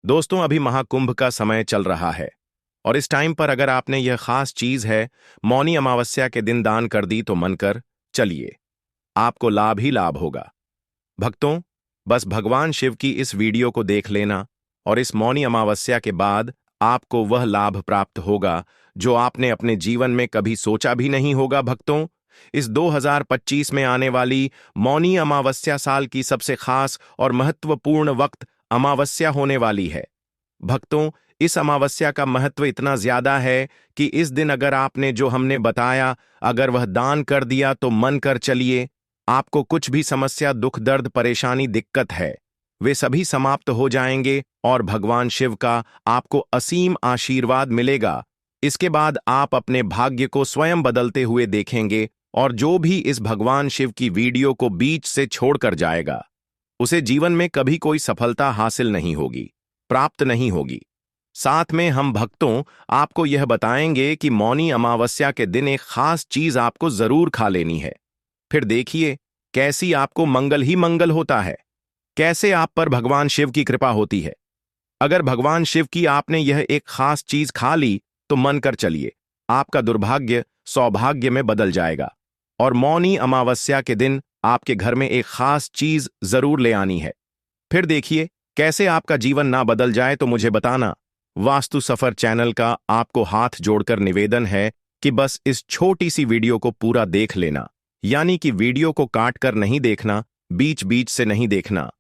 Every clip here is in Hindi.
दोस्तों, अभी महाकुंभ का समय चल रहा है और इस टाइम पर अगर आपने यह खास चीज है मौनी अमावस्या के दिन दान कर दी तो मन कर चलिए, आपको लाभ ही लाभ होगा। भक्तों, बस भगवान शिव की इस वीडियो को देख लेना और इस मौनी अमावस्या के बाद आपको वह लाभ प्राप्त होगा जो आपने अपने जीवन में कभी सोचा भी नहीं होगा। भक्तों, इस 2025 में आने वाली मौनी अमावस्या साल की सबसे खास और महत्वपूर्ण वक्त अमावस्या होने वाली है। भक्तों, इस अमावस्या का महत्व इतना ज्यादा है कि इस दिन अगर आपने जो हमने बताया अगर वह दान कर दिया तो मन कर चलिए, आपको कुछ भी समस्या, दुख, दर्द, परेशानी, दिक्कत है वे सभी समाप्त हो जाएंगे और भगवान शिव का आपको असीम आशीर्वाद मिलेगा। इसके बाद आप अपने भाग्य को स्वयं बदलते हुए देखेंगे और जो भी इस भगवान शिव की वीडियो को बीच से छोड़कर जाएगा उसे जीवन में कभी कोई सफलता हासिल नहीं होगी, प्राप्त नहीं होगी। साथ में हम भक्तों आपको यह बताएंगे कि मौनी अमावस्या के दिन एक खास चीज आपको जरूर खा लेनी है। फिर देखिए कैसी आपको मंगल ही मंगल होता है, कैसे आप पर भगवान शिव की कृपा होती है। अगर भगवान शिव की आपने यह एक खास चीज खा ली तो मन कर चलिए, आपका दुर्भाग्य सौभाग्य में बदल जाएगा। और मौनी अमावस्या के दिन आपके घर में एक खास चीज जरूर ले आनी है। फिर देखिए कैसे आपका जीवन ना बदल जाए तो मुझे बताना। वास्तु सफर चैनल का आपको हाथ जोड़कर निवेदन है कि बस इस छोटी सी वीडियो को पूरा देख लेना, यानी कि वीडियो को काट कर नहीं देखना, बीच बीच से नहीं देखना।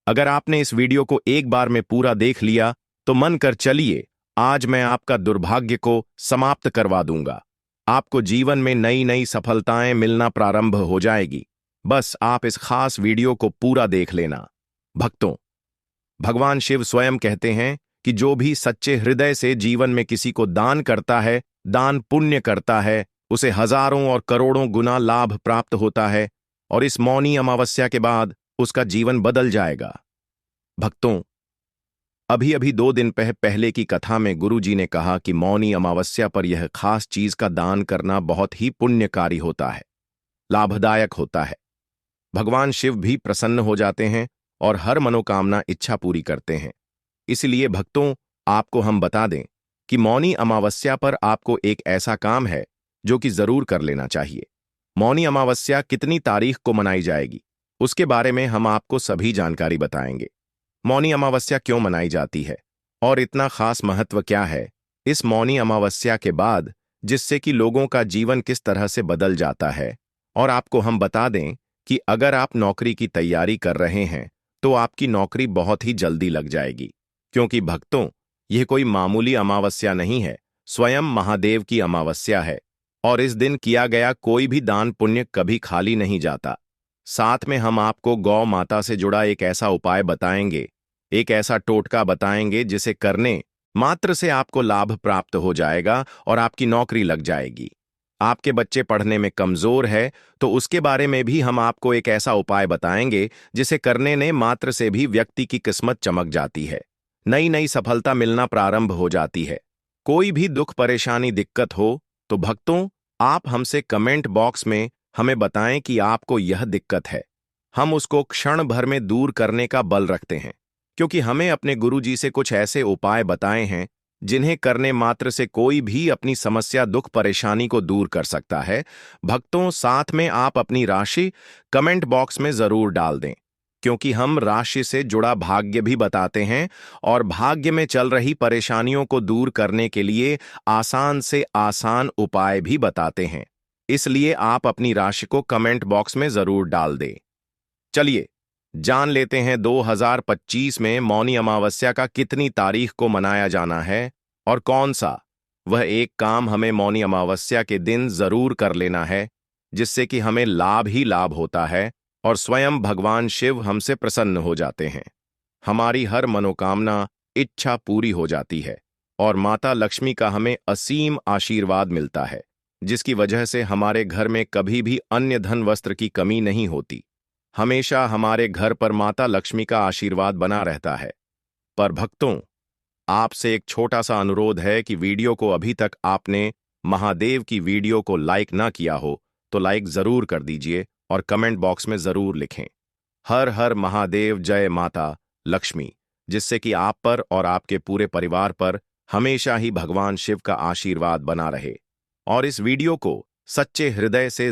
अगर आपने इस वीडियो को एक बार में पूरा देख लिया तो मन कर चलिए, आज मैं आपका दुर्भाग्य को समाप्त करवा दूंगा। आपको जीवन में नई नई सफलताएं मिलना प्रारंभ हो जाएगी। बस आप इस खास वीडियो को पूरा देख लेना। भक्तों, भगवान शिव स्वयं कहते हैं कि जो भी सच्चे हृदय से जीवन में किसी को दान करता है, दान पुण्य करता है, उसे हजारों और करोड़ों गुना लाभ प्राप्त होता है और इस मौनी अमावस्या के बाद उसका जीवन बदल जाएगा। भक्तों, अभी अभी 2 दिन पहले की कथा में गुरुजी ने कहा कि मौनी अमावस्या पर यह खास चीज का दान करना बहुत ही पुण्यकारी होता है, लाभदायक होता है। भगवान शिव भी प्रसन्न हो जाते हैं और हर मनोकामना इच्छा पूरी करते हैं। इसलिए भक्तों, आपको हम बता दें कि मौनी अमावस्या पर आपको एक ऐसा काम है जो कि जरूर कर लेना चाहिए। मौनी अमावस्या कितनी तारीख को मनाई जाएगी उसके बारे में हम आपको सभी जानकारी बताएंगे। मौनी अमावस्या क्यों मनाई जाती है और इतना खास महत्व क्या है इस मौनी अमावस्या के बाद, जिससे कि लोगों का जीवन किस तरह से बदल जाता है। और आपको हम बता दें कि अगर आप नौकरी की तैयारी कर रहे हैं तो आपकी नौकरी बहुत ही जल्दी लग जाएगी, क्योंकि भक्तों यह कोई मामूली अमावस्या नहीं है, स्वयं महादेव की अमावस्या है और इस दिन किया गया कोई भी दान पुण्य कभी खाली नहीं जाता। साथ में हम आपको गौ माता से जुड़ा एक ऐसा उपाय बताएंगे, एक ऐसा टोटका बताएंगे जिसे करने मात्र से आपको लाभ प्राप्त हो जाएगा और आपकी नौकरी लग जाएगी। आपके बच्चे पढ़ने में कमजोर है तो उसके बारे में भी हम आपको एक ऐसा उपाय बताएंगे जिसे करने ने मात्र से भी व्यक्ति की किस्मत चमक जाती है, नई नई सफलता मिलना प्रारंभ हो जाती है। कोई भी दुख, परेशानी, दिक्कत हो तो भक्तों आप हमसे कमेंट बॉक्स में हमें बताएं कि आपको यह दिक्कत है। हम उसको क्षण भर में दूर करने का बल रखते हैं, क्योंकि हमें अपने गुरुजी से कुछ ऐसे उपाय बताए हैं जिन्हें करने मात्र से कोई भी अपनी समस्या, दुख, परेशानी को दूर कर सकता है। भक्तों, साथ में आप अपनी राशि कमेंट बॉक्स में जरूर डाल दें, क्योंकि हम राशि से जुड़ा भाग्य भी बताते हैं और भाग्य में चल रही परेशानियों को दूर करने के लिए आसान से आसान उपाय भी बताते हैं। इसलिए आप अपनी राशि को कमेंट बॉक्स में जरूर डाल दें। चलिए जान लेते हैं 2025 में मौनी अमावस्या का कितनी तारीख को मनाया जाना है और कौन सा वह एक काम हमें मौनी अमावस्या के दिन जरूर कर लेना है जिससे कि हमें लाभ ही लाभ होता है और स्वयं भगवान शिव हमसे प्रसन्न हो जाते हैं। हमारी हर मनोकामना, इच्छा पूरी हो जाती है और माता लक्ष्मी का हमें असीम आशीर्वाद मिलता है, जिसकी वजह से हमारे घर में कभी भी अन्य धन वस्त्र की कमी नहीं होती। हमेशा हमारे घर पर माता लक्ष्मी का आशीर्वाद बना रहता है। पर भक्तों, आपसे एक छोटा सा अनुरोध है कि वीडियो को अभी तक आपने महादेव की वीडियो को लाइक ना किया हो तो लाइक जरूर कर दीजिए और कमेंट बॉक्स में जरूर लिखें, हर हर महादेव, जय माता लक्ष्मी। जिससे कि आप पर और आपके पूरे परिवार पर हमेशा ही भगवान शिव का आशीर्वाद बना रहे। और इस वीडियो को सच्चे हृदय से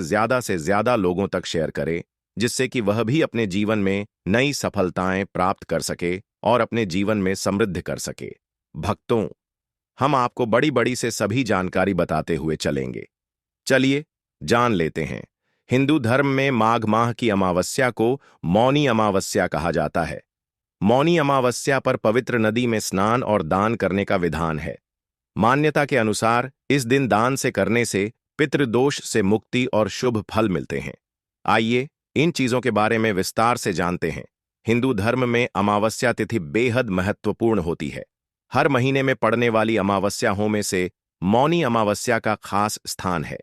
ज्यादा लोगों तक शेयर करें, जिससे कि वह भी अपने जीवन में नई सफलताएं प्राप्त कर सके और अपने जीवन में समृद्ध कर सके। भक्तों, हम आपको बड़ी बड़ी से सभी जानकारी बताते हुए चलेंगे। चलिए जान लेते हैं। हिंदू धर्म में माघ माह की अमावस्या को मौनी अमावस्या कहा जाता है। मौनी अमावस्या पर पवित्र नदी में स्नान और दान करने का विधान है। मान्यता के अनुसार इस दिन दान से करने से पितृदोष से मुक्ति और शुभ फल मिलते हैं। आइए इन चीजों के बारे में विस्तार से जानते हैं। हिंदू धर्म में अमावस्या तिथि बेहद महत्वपूर्ण होती है। हर महीने में पड़ने वाली अमावस्याओं में से मौनी अमावस्या का खास स्थान है।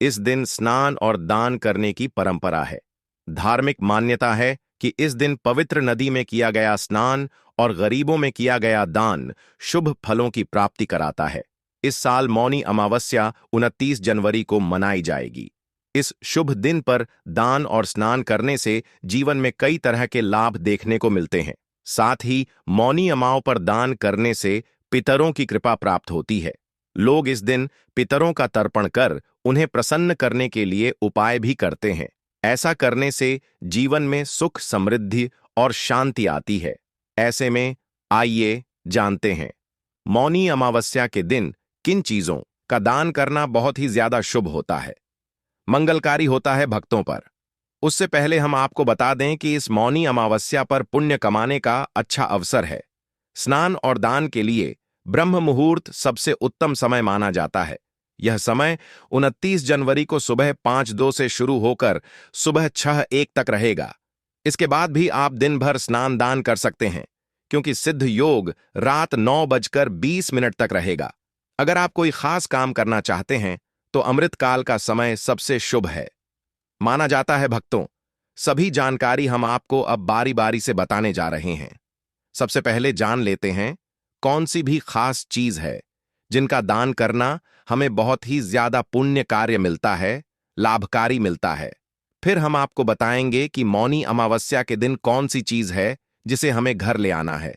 इस दिन स्नान और दान करने की परंपरा है। धार्मिक मान्यता है कि इस दिन पवित्र नदी में किया गया स्नान और गरीबों में किया गया दान शुभ फलों की प्राप्ति कराता है। इस साल मौनी अमावस्या 29 जनवरी को मनाई जाएगी। इस शुभ दिन पर दान और स्नान करने से जीवन में कई तरह के लाभ देखने को मिलते हैं। साथ ही मौनी अमाव पर दान करने से पितरों की कृपा प्राप्त होती है। लोग इस दिन पितरों का तर्पण कर उन्हें प्रसन्न करने के लिए उपाय भी करते हैं। ऐसा करने से जीवन में सुख, समृद्धि और शांति आती है। ऐसे में आइए जानते हैं, मौनी अमावस्या के दिन किन चीजों का दान करना बहुत ही ज्यादा शुभ होता है, मंगलकारी होता है भक्तों पर। उससे पहले हम आपको बता दें कि इस मौनी अमावस्या पर पुण्य कमाने का अच्छा अवसर है। स्नान और दान के लिए ब्रह्म मुहूर्त सबसे उत्तम समय माना जाता है। यह समय 29 जनवरी को सुबह 5:02 से शुरू होकर सुबह 6:01 तक रहेगा। इसके बाद भी आप दिन भर स्नान दान कर सकते हैं, क्योंकि सिद्ध योग रात 9:20 तक रहेगा। अगर आप कोई खास काम करना चाहते हैं तो अमृतकाल का समय सबसे शुभ है माना जाता है। भक्तों, सभी जानकारी हम आपको अब बारी बारी से बताने जा रहे हैं। सबसे पहले जान लेते हैं कौन सी भी खास चीज है जिनका दान करना हमें बहुत ही ज्यादा पुण्य कार्य मिलता है, लाभकारी मिलता है। फिर हम आपको बताएंगे कि मौनी अमावस्या के दिन कौन सी चीज है जिसे हमें घर ले आना है।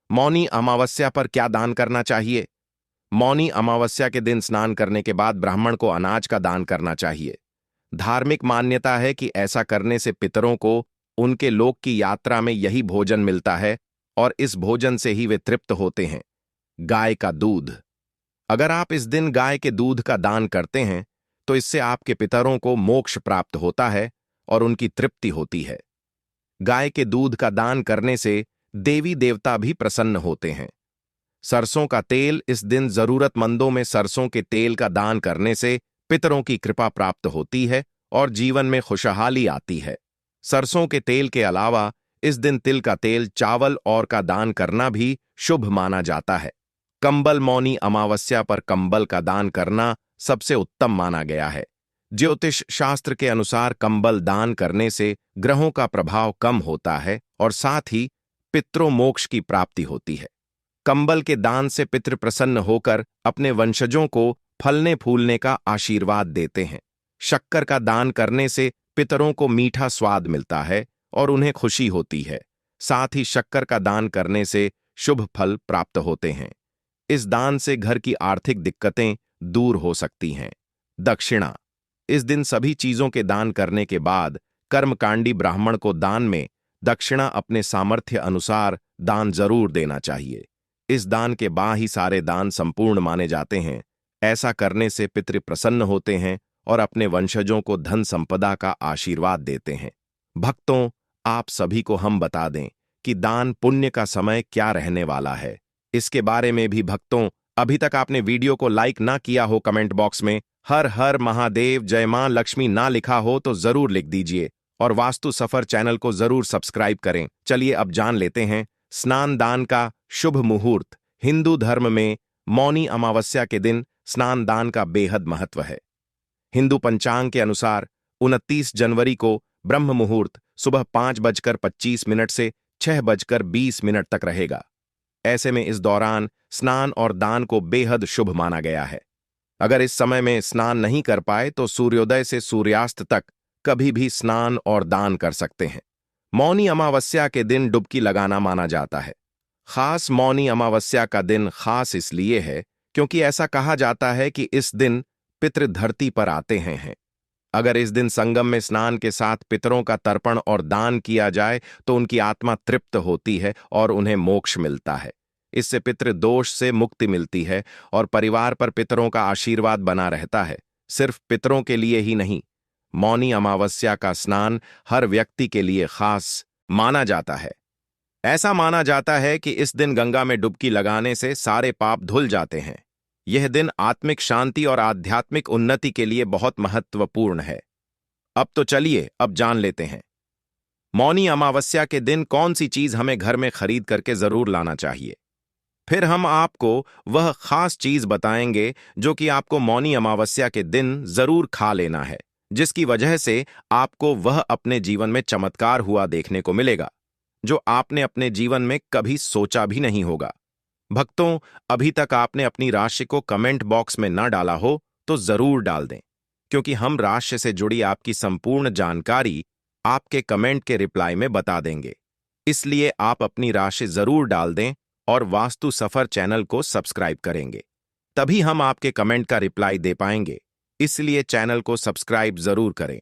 मौनी अमावस्या पर क्या दान करना चाहिए। मौनी अमावस्या के दिन स्नान करने के बाद ब्राह्मण को अनाज का दान करना चाहिए। धार्मिक मान्यता है कि ऐसा करने से पितरों को उनके लोक की यात्रा में यही भोजन मिलता है और इस भोजन से ही वे तृप्त होते हैं। गाय का दूध। अगर आप इस दिन गाय के दूध का दान करते हैं तो इससे आपके पितरों को मोक्ष प्राप्त होता है और उनकी तृप्ति होती है। गाय के दूध का दान करने से देवी देवता भी प्रसन्न होते हैं। सरसों का तेल। इस दिन जरूरतमंदों में सरसों के तेल का दान करने से पितरों की कृपा प्राप्त होती है और जीवन में खुशहाली आती है। सरसों के तेल के अलावा इस दिन तिल का तेल, चावल और का दान करना भी शुभ माना जाता है। कंबल। मौनी अमावस्या पर कंबल का दान करना सबसे उत्तम माना गया है। ज्योतिष शास्त्र के अनुसार कंबल दान करने से ग्रहों का प्रभाव कम होता है और साथ ही पितरों मोक्ष की प्राप्ति होती है। कंबल के दान से पितृ प्रसन्न होकर अपने वंशजों को फलने फूलने का आशीर्वाद देते हैं। शक्कर का दान करने से पितरों को मीठा स्वाद मिलता है और उन्हें खुशी होती है। साथ ही शक्कर का दान करने से शुभ फल प्राप्त होते हैं। इस दान से घर की आर्थिक दिक्कतें दूर हो सकती हैं। दक्षिणा। इस दिन सभी चीजों के दान करने के बाद कर्मकांडी ब्राह्मण को दान में दक्षिणा अपने सामर्थ्य अनुसार दान जरूर देना चाहिए। इस दान के बाद ही सारे दान संपूर्ण माने जाते हैं। ऐसा करने से पितृ प्रसन्न होते हैं और अपने वंशजों को धन संपदा का आशीर्वाद देते हैं। भक्तों, आप सभी को हम बता दें कि दान पुण्य का समय क्या रहने वाला है। इसके बारे में भी भक्तों, अभी तक आपने वीडियो को लाइक ना किया हो, कमेंट बॉक्स में हर हर महादेव जय मां लक्ष्मी ना लिखा हो तो जरूर लिख दीजिए और वास्तु सफर चैनल को जरूर सब्सक्राइब करें। चलिए अब जान लेते हैं स्नान दान का शुभ मुहूर्त। हिंदू धर्म में मौनी अमावस्या के दिन स्नान दान का बेहद महत्व है। हिंदू पंचांग के अनुसार 29 जनवरी को ब्रह्म मुहूर्त सुबह 5:25 से 6:20 तक रहेगा। ऐसे में इस दौरान स्नान और दान को बेहद शुभ माना गया है। अगर इस समय में स्नान नहीं कर पाए तो सूर्योदय से सूर्यास्त तक कभी भी स्नान और दान कर सकते हैं। मौनी अमावस्या के दिन डुबकी लगाना माना जाता है। खास मौनी अमावस्या का दिन खास इसलिए है क्योंकि ऐसा कहा जाता है कि इस दिन पितृ धरती पर आते हैं। अगर इस दिन संगम में स्नान के साथ पितरों का तर्पण और दान किया जाए तो उनकी आत्मा तृप्त होती है और उन्हें मोक्ष मिलता है। इससे पितृ दोष से मुक्ति मिलती है और परिवार पर पितरों का आशीर्वाद बना रहता है। सिर्फ पितरों के लिए ही नहीं, मौनी अमावस्या का स्नान हर व्यक्ति के लिए खास माना जाता है। ऐसा माना जाता है कि इस दिन गंगा में डुबकी लगाने से सारे पाप धुल जाते हैं। यह दिन आत्मिक शांति और आध्यात्मिक उन्नति के लिए बहुत महत्वपूर्ण है। अब तो चलिए अब जान लेते हैं मौनी अमावस्या के दिन कौन सी चीज हमें घर में खरीद करके जरूर लाना चाहिए। फिर हम आपको वह खास चीज बताएंगे जो कि आपको मौनी अमावस्या के दिन जरूर खा लेना है, जिसकी वजह से आपको वह अपने जीवन में चमत्कार हुआ देखने को मिलेगा जो आपने अपने जीवन में कभी सोचा भी नहीं होगा। भक्तों, अभी तक आपने अपनी राशि को कमेंट बॉक्स में ना डाला हो तो जरूर डाल दें, क्योंकि हम राशि से जुड़ी आपकी संपूर्ण जानकारी आपके कमेंट के रिप्लाई में बता देंगे। इसलिए आप अपनी राशि जरूर डाल दें और वास्तु सफर चैनल को सब्सक्राइब करेंगे, तभी हम आपके कमेंट का रिप्लाई दे पाएंगे। इसलिए चैनल को सब्सक्राइब जरूर करें।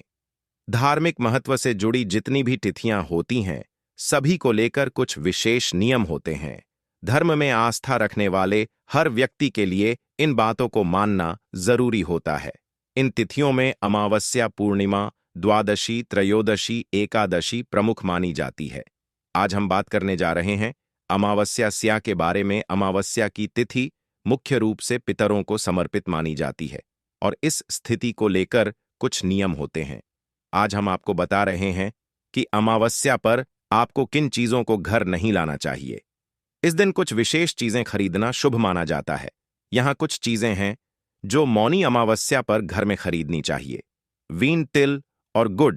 धार्मिक महत्व से जुड़ी जितनी भी तिथियां होती हैं, सभी को लेकर कुछ विशेष नियम होते हैं। धर्म में आस्था रखने वाले हर व्यक्ति के लिए इन बातों को मानना जरूरी होता है। इन तिथियों में अमावस्या, पूर्णिमा, द्वादशी, त्रयोदशी, एकादशी प्रमुख मानी जाती है। आज हम बात करने जा रहे हैं अमावस्या स्या के बारे में। अमावस्या की तिथि मुख्य रूप से पितरों को समर्पित मानी जाती है और इस स्थिति को लेकर कुछ नियम होते हैं। आज हम आपको बता रहे हैं कि अमावस्या पर आपको किन चीजों को घर नहीं लाना चाहिए। इस दिन कुछ विशेष चीजें खरीदना शुभ माना जाता है। यहां कुछ चीजें हैं जो मौनी अमावस्या पर घर में खरीदनी चाहिए। वीन, तिल और गुड़।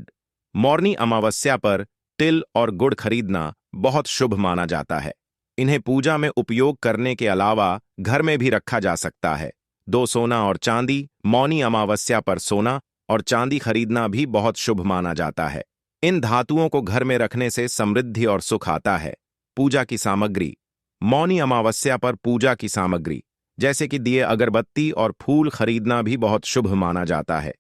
मौनी अमावस्या पर तिल और गुड़ खरीदना बहुत शुभ माना जाता है। इन्हें पूजा में उपयोग करने के अलावा घर में भी रखा जा सकता है। दो, सोना और चांदी। मौनी अमावस्या पर सोना और चांदी खरीदना भी बहुत शुभ माना जाता है। इन धातुओं को घर में रखने से समृद्धि और सुख आता है। पूजा की सामग्री। मौनी अमावस्या पर पूजा की सामग्री जैसे कि दिए, अगरबत्ती और फूल खरीदना भी बहुत शुभ माना जाता है।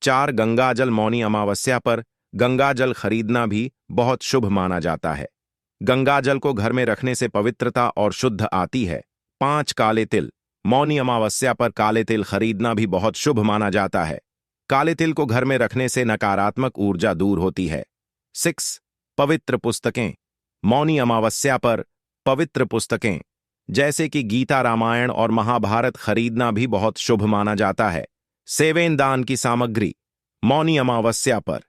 4, गंगाजल। मौनी अमावस्या पर गंगाजल खरीदना भी बहुत शुभ माना जाता है। गंगाजल को घर में रखने से पवित्रता और शुद्ध आती है। 5, काले तिल। मौनी अमावस्या पर काले तिल खरीदना भी बहुत शुभ माना जाता है। काले तिल को घर में रखने से नकारात्मक ऊर्जा दूर होती है। 6, पवित्र पुस्तकें। मौनी अमावस्या पर पवित्र पुस्तकें जैसे कि गीता, रामायण और महाभारत खरीदना भी बहुत शुभ माना जाता है। 7, दान की सामग्री। मौनी अमावस्या पर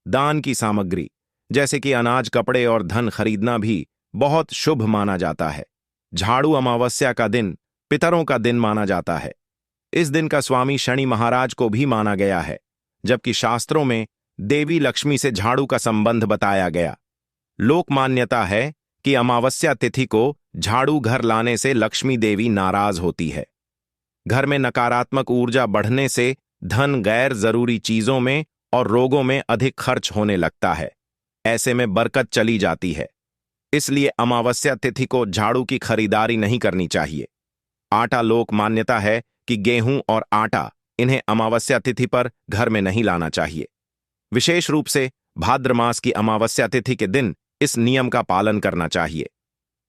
दान की सामग्री जैसे कि अनाज, कपड़े और धन खरीदना भी बहुत शुभ माना जाता है। झाड़ू। अमावस्या का दिन पितरों का दिन माना जाता है। इस दिन का स्वामी शनि महाराज को भी माना गया है, जबकि शास्त्रों में देवी लक्ष्मी से झाड़ू का संबंध बताया गया। लोक मान्यता है कि अमावस्या तिथि को झाड़ू घर लाने से लक्ष्मी देवी नाराज होती है। घर में नकारात्मक ऊर्जा बढ़ने से धन, गैर जरूरी चीजों में और रोगों में अधिक खर्च होने लगता है। ऐसे में बरकत चली जाती है। इसलिए अमावस्या तिथि को झाड़ू की खरीदारी नहीं करनी चाहिए। आटा। लोक मान्यता है कि गेहूं और आटा, इन्हें अमावस्या तिथि पर घर में नहीं लाना चाहिए। विशेष रूप से भाद्र मास की अमावस्या तिथि के दिन इस नियम का पालन करना चाहिए।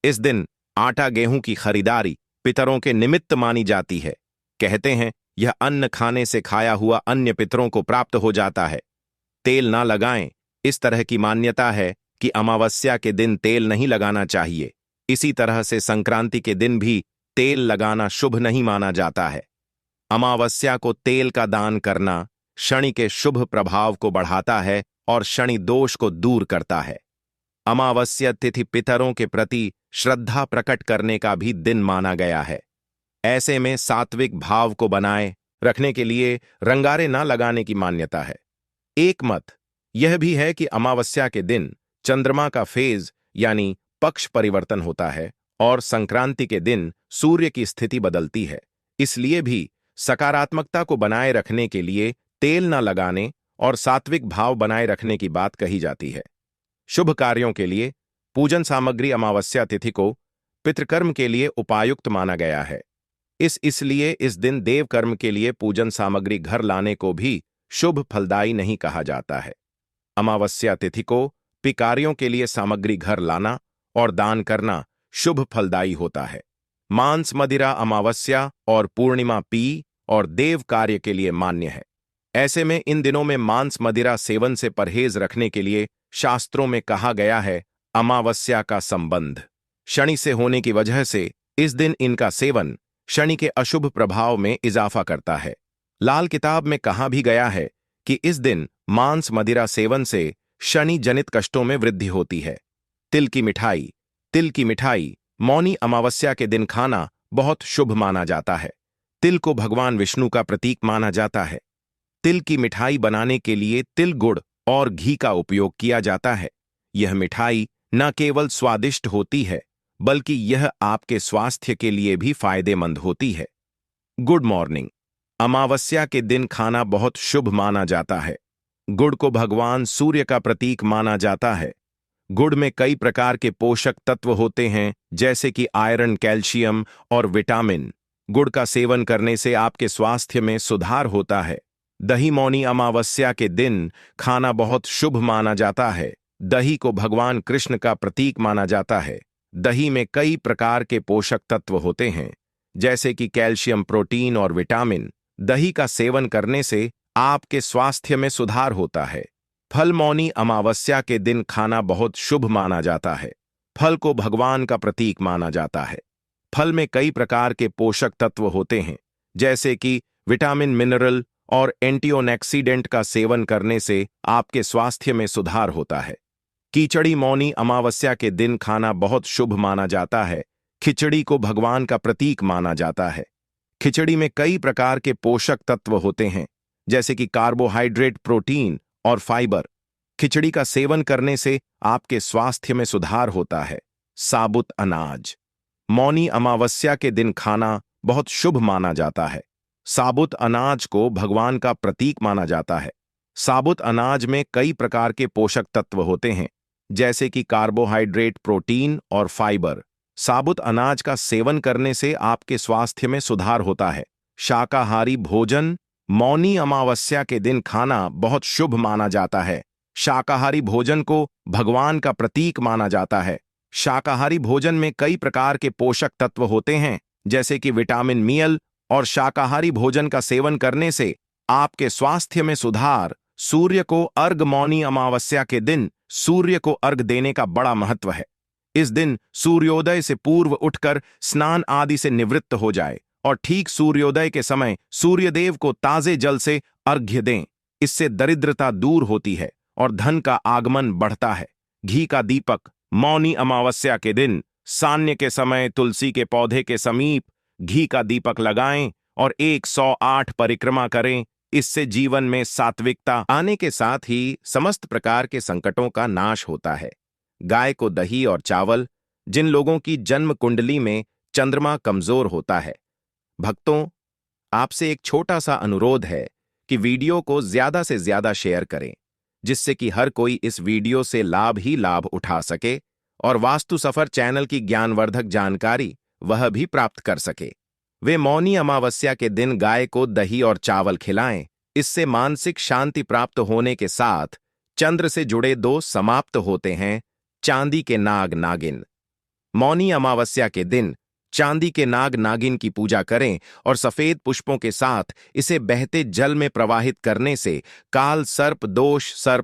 इस दिन आटा, गेहूं की खरीदारी पितरों के निमित्त मानी जाती है। कहते हैं यह अन्न खाने से खाया हुआ अन्य पितरों को प्राप्त हो जाता है। तेल ना लगाएं। इस तरह की मान्यता है कि अमावस्या के दिन तेल नहीं लगाना चाहिए। इसी तरह से संक्रांति के दिन भी तेल लगाना शुभ नहीं माना जाता है। अमावस्या को तेल का दान करना शनि के शुभ प्रभाव को बढ़ाता है और शनि दोष को दूर करता है। अमावस्या तिथि पितरों के प्रति श्रद्धा प्रकट करने का भी दिन माना गया है। ऐसे में सात्विक भाव को बनाए रखने के लिए रंगारे ना लगाने की मान्यता है। एक मत यह भी है कि अमावस्या के दिन चंद्रमा का फेज यानी पक्ष परिवर्तन होता है और संक्रांति के दिन सूर्य की स्थिति बदलती है। इसलिए भी सकारात्मकता को बनाए रखने के लिए तेल न लगाने और सात्विक भाव बनाए रखने की बात कही जाती है। शुभ कार्यों के लिए पूजन सामग्री। अमावस्या तिथि को पितृकर्म के लिए उपायुक्त माना गया है। इसलिए इस दिन देव कर्म के लिए पूजन सामग्री घर लाने को भी शुभ फलदायी नहीं कहा जाता है। अमावस्या तिथि को पिकारियों के लिए सामग्री घर लाना और दान करना शुभ फलदायी होता है। मांस मदिरा अमावस्या और पूर्णिमा पी और देव कार्य के लिए मान्य है। ऐसे में इन दिनों में मांस मदिरा सेवन से परहेज रखने के लिए शास्त्रों में कहा गया है। अमावस्या का संबंध शनि से होने की वजह से इस दिन इनका सेवन शनि के अशुभ प्रभाव में इजाफा करता है। लाल किताब में कहा भी गया है कि इस दिन मांस मदिरा सेवन से शनि जनित कष्टों में वृद्धि होती है। तिल की मिठाई मौनी अमावस्या के दिन खाना बहुत शुभ माना जाता है। तिल को भगवान विष्णु का प्रतीक माना जाता है। तिल की मिठाई बनाने के लिए तिल, गुड़ और घी का उपयोग किया जाता है। यह मिठाई न केवल स्वादिष्ट होती है बल्कि यह आपके स्वास्थ्य के लिए भी फायदेमंद होती है। गुड मॉर्निंग अमावस्या के दिन खाना बहुत शुभ माना जाता है। गुड़ को भगवान सूर्य का प्रतीक माना जाता है। गुड़ में कई प्रकार के पोषक तत्व होते हैं जैसे कि आयरन, कैल्शियम और विटामिन। गुड़ का सेवन करने से आपके स्वास्थ्य में सुधार होता है। दही मौनी अमावस्या के दिन खाना बहुत शुभ माना जाता है। दही को भगवान कृष्ण का प्रतीक माना जाता है। दही में कई प्रकार के पोषक तत्व होते हैं जैसे कि कैल्शियम, प्रोटीन और विटामिन। दही का सेवन करने से आपके स्वास्थ्य में सुधार होता है। फल मौनी अमावस्या के दिन खाना बहुत शुभ माना जाता है। फल को भगवान का प्रतीक माना जाता है। फल में कई प्रकार के पोषक तत्व होते हैं जैसे कि विटामिन, मिनरल और एंटीऑक्सीडेंट का सेवन करने से आपके स्वास्थ्य में सुधार होता है। खिचड़ी मौनी अमावस्या के दिन खाना बहुत शुभ माना जाता है। खिचड़ी को भगवान का प्रतीक माना जाता है। खिचड़ी में कई प्रकार के पोषक तत्व होते हैं जैसे कि कार्बोहाइड्रेट, प्रोटीन और फाइबर। खिचड़ी का सेवन करने से आपके स्वास्थ्य में सुधार होता है। साबुत अनाज मौनी अमावस्या के दिन खाना बहुत शुभ माना जाता है। साबुत अनाज को भगवान का प्रतीक माना जाता है। साबुत अनाज में कई प्रकार के पोषक तत्व होते हैं जैसे कि कार्बोहाइड्रेट, प्रोटीन और फाइबर। साबुत अनाज का सेवन करने से आपके स्वास्थ्य में सुधार होता है। शाकाहारी भोजन मौनी अमावस्या के दिन खाना बहुत शुभ माना जाता है। शाकाहारी भोजन को भगवान का प्रतीक माना जाता है। शाकाहारी भोजन में कई प्रकार के पोषक तत्व होते हैं जैसे कि विटामिन, मिनरल और शाकाहारी भोजन का सेवन करने से आपके स्वास्थ्य में सुधार। सूर्य को अर्घ मौनी अमावस्या के दिन सूर्य को अर्घ देने का बड़ा महत्व है। इस दिन सूर्योदय से पूर्व उठकर स्नान आदि से निवृत्त हो जाए और ठीक सूर्योदय के समय सूर्यदेव को ताजे जल से अर्घ्य दें। इससे दरिद्रता दूर होती है और धन का आगमन बढ़ता है। घी का दीपक मौनी अमावस्या के दिन सान्य के समय तुलसी के पौधे के समीप घी का दीपक लगाएं और 108 परिक्रमा करें। इससे जीवन में सात्विकता आने के साथ ही समस्त प्रकार के संकटों का नाश होता है। गाय को दही और चावल जिन लोगों की जन्म कुंडली में चंद्रमा कमजोर होता है, भक्तों, आपसे एक छोटा सा अनुरोध है कि वीडियो को ज्यादा से ज्यादा शेयर करें जिससे कि हर कोई इस वीडियो से लाभ ही लाभ उठा सके और वास्तु सफर चैनल की ज्ञानवर्धक जानकारी वह भी प्राप्त कर सके। वे मौनी अमावस्या के दिन गाय को दही और चावल खिलाएं। इससे मानसिक शांति प्राप्त होने के साथ चंद्र से जुड़े दोष समाप्त होते हैं। चांदी के नाग नागिन मौनी अमावस्या के दिन चांदी के नाग नागिन की पूजा करें और सफेद पुष्पों के साथ इसे बहते जल में प्रवाहित करने से काल, सर्प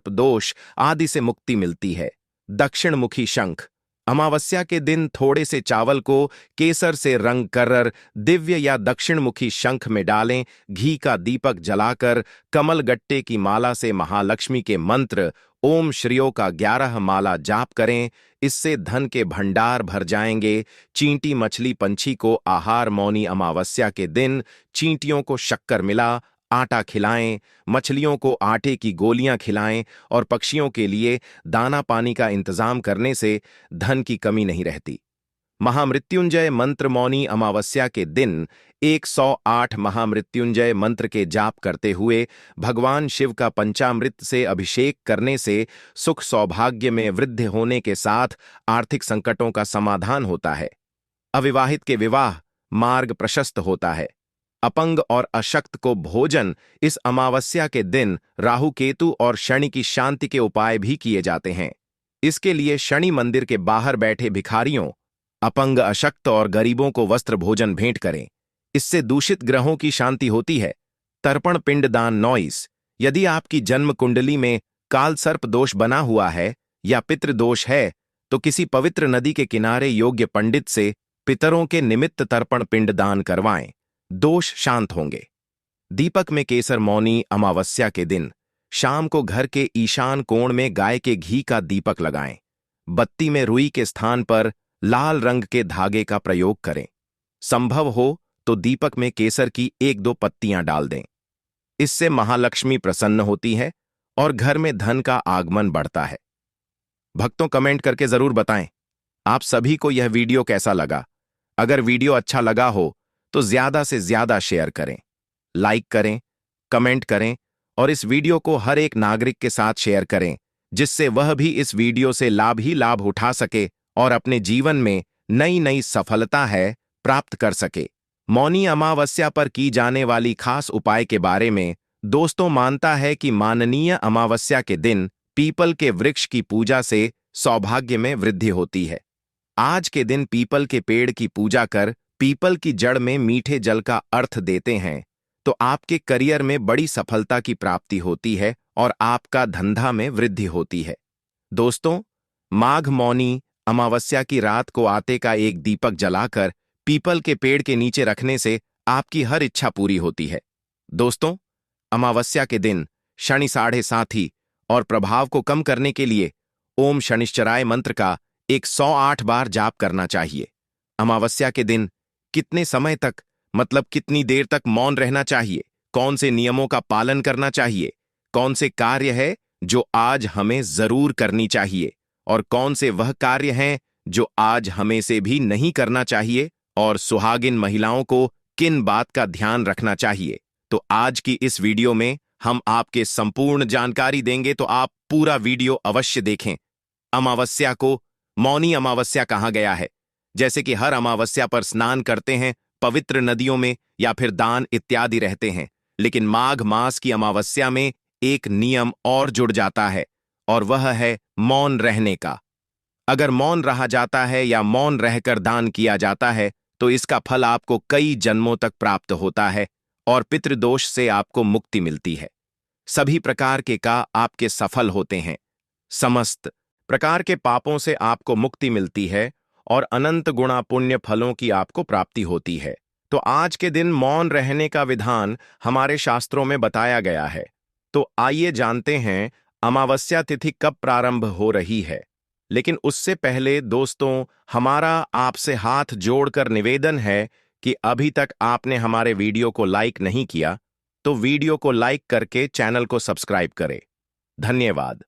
दोष आदि से मुक्ति मिलती है। दक्षिण मुखी शंख अमावस्या के दिन थोड़े से चावल को केसर से रंग कर दिव्य या दक्षिण मुखी शंख में डालें। घी का दीपक जलाकर कमल गट्टे की माला से महालक्ष्मी के मंत्र ओम श्रियो का 11 माला जाप करें। इससे धन के भंडार भर जाएंगे। चींटी मछली पंछी को आहार मौनी अमावस्या के दिन चींटियों को शक्कर मिला आटा खिलाएं, मछलियों को आटे की गोलियां खिलाएं और पक्षियों के लिए दाना पानी का इंतजाम करने से धन की कमी नहीं रहती। महामृत्युंजय मंत्र मौनी अमावस्या के दिन 108 महामृत्युंजय मंत्र के जाप करते हुए भगवान शिव का पंचामृत से अभिषेक करने से सुख सौभाग्य में वृद्धि होने के साथ आर्थिक संकटों का समाधान होता है। अविवाहित के विवाह मार्ग प्रशस्त होता है। अपंग और अशक्त को भोजन। इस अमावस्या के दिन राहु केतु और शनि की शांति के उपाय भी किए जाते हैं। इसके लिए शनि मंदिर के बाहर बैठे भिखारियों, अपंग, अशक्त और गरीबों को वस्त्र भोजन भेंट करें। इससे दूषित ग्रहों की शांति होती है। तर्पण पिंड दान 9। यदि आपकी जन्म कुंडली में काल सर्प दोष बना हुआ है या पितृ दोष है तो किसी पवित्र नदी के किनारे योग्य पंडित से पितरों के निमित्त तर्पण पिंड दान करवाएं। दोष शांत होंगे। दीपक में केसर। मौनी अमावस्या के दिन शाम को घर के ईशान कोण में गाय के घी का दीपक लगाएं। बत्ती में रुई के स्थान पर लाल रंग के धागे का प्रयोग करें। संभव हो तो दीपक में केसर की 1-2 पत्तियां डाल दें। इससे महालक्ष्मी प्रसन्न होती है और घर में धन का आगमन बढ़ता है। भक्तों, कमेंट करके जरूर बताएं आप सभी को यह वीडियो कैसा लगा। अगर वीडियो अच्छा लगा हो तो ज्यादा से ज्यादा शेयर करें, लाइक करें, कमेंट करें और इस वीडियो को हर एक नागरिक के साथ शेयर करें, जिससे वह भी इस वीडियो से लाभ ही लाभ उठा सके और अपने जीवन में नई नई सफलता है प्राप्त कर सके। मौनी अमावस्या पर की जाने वाली खास उपाय के बारे में दोस्तों मानता है कि माननीय अमावस्या के दिन पीपल के वृक्ष की पूजा से सौभाग्य में वृद्धि होती है। आज के दिन पीपल के पेड़ की पूजा कर पीपल की जड़ में मीठे जल का अर्थ देते हैं तो आपके करियर में बड़ी सफलता की प्राप्ति होती है और आपका धंधा में वृद्धि होती है। दोस्तों, माघ मौनी अमावस्या की रात को आटे का एक दीपक जलाकर पीपल के पेड़ के नीचे रखने से आपकी हर इच्छा पूरी होती है। दोस्तों, अमावस्या के दिन शनि साढ़े साथी और प्रभाव को कम करने के लिए ओम शनिश्चराय मंत्र का 108 बार जाप करना चाहिए। अमावस्या के दिन कितने समय तक, मतलब कितनी देर तक मौन रहना चाहिए, कौन से नियमों का पालन करना चाहिए, कौन से कार्य है जो आज हमें जरूर करनी चाहिए और कौन से वह कार्य हैं जो आज हमें से भी नहीं करना चाहिए और सुहागिन महिलाओं को किन बात का ध्यान रखना चाहिए, तो आज की इस वीडियो में हम आपके संपूर्ण जानकारी देंगे, तो आप पूरा वीडियो अवश्य देखें। अमावस्या को मौनी अमावस्या कहा गया है। जैसे कि हर अमावस्या पर स्नान करते हैं, पवित्र नदियों में या फिर दान इत्यादि रहते हैं, लेकिन माघ मास की अमावस्या में एक नियम और जुड़ जाता है और वह है मौन रहने का। अगर मौन रहा जाता है या मौन रहकर दान किया जाता है तो इसका फल आपको कई जन्मों तक प्राप्त होता है और पितृदोष से आपको मुक्ति मिलती है। सभी प्रकार के का आपके सफल होते हैं। समस्त प्रकार के पापों से आपको मुक्ति मिलती है और अनंत गुणा पुण्य फलों की आपको प्राप्ति होती है। तो आज के दिन मौन रहने का विधान हमारे शास्त्रों में बताया गया है। तो आइए जानते हैं अमावस्या तिथि कब प्रारंभ हो रही है। लेकिन उससे पहले दोस्तों, हमारा आपसे हाथ जोड़कर निवेदन है कि अभी तक आपने हमारे वीडियो को लाइक नहीं किया तो वीडियो को लाइक करके चैनल को सब्सक्राइब करें। धन्यवाद।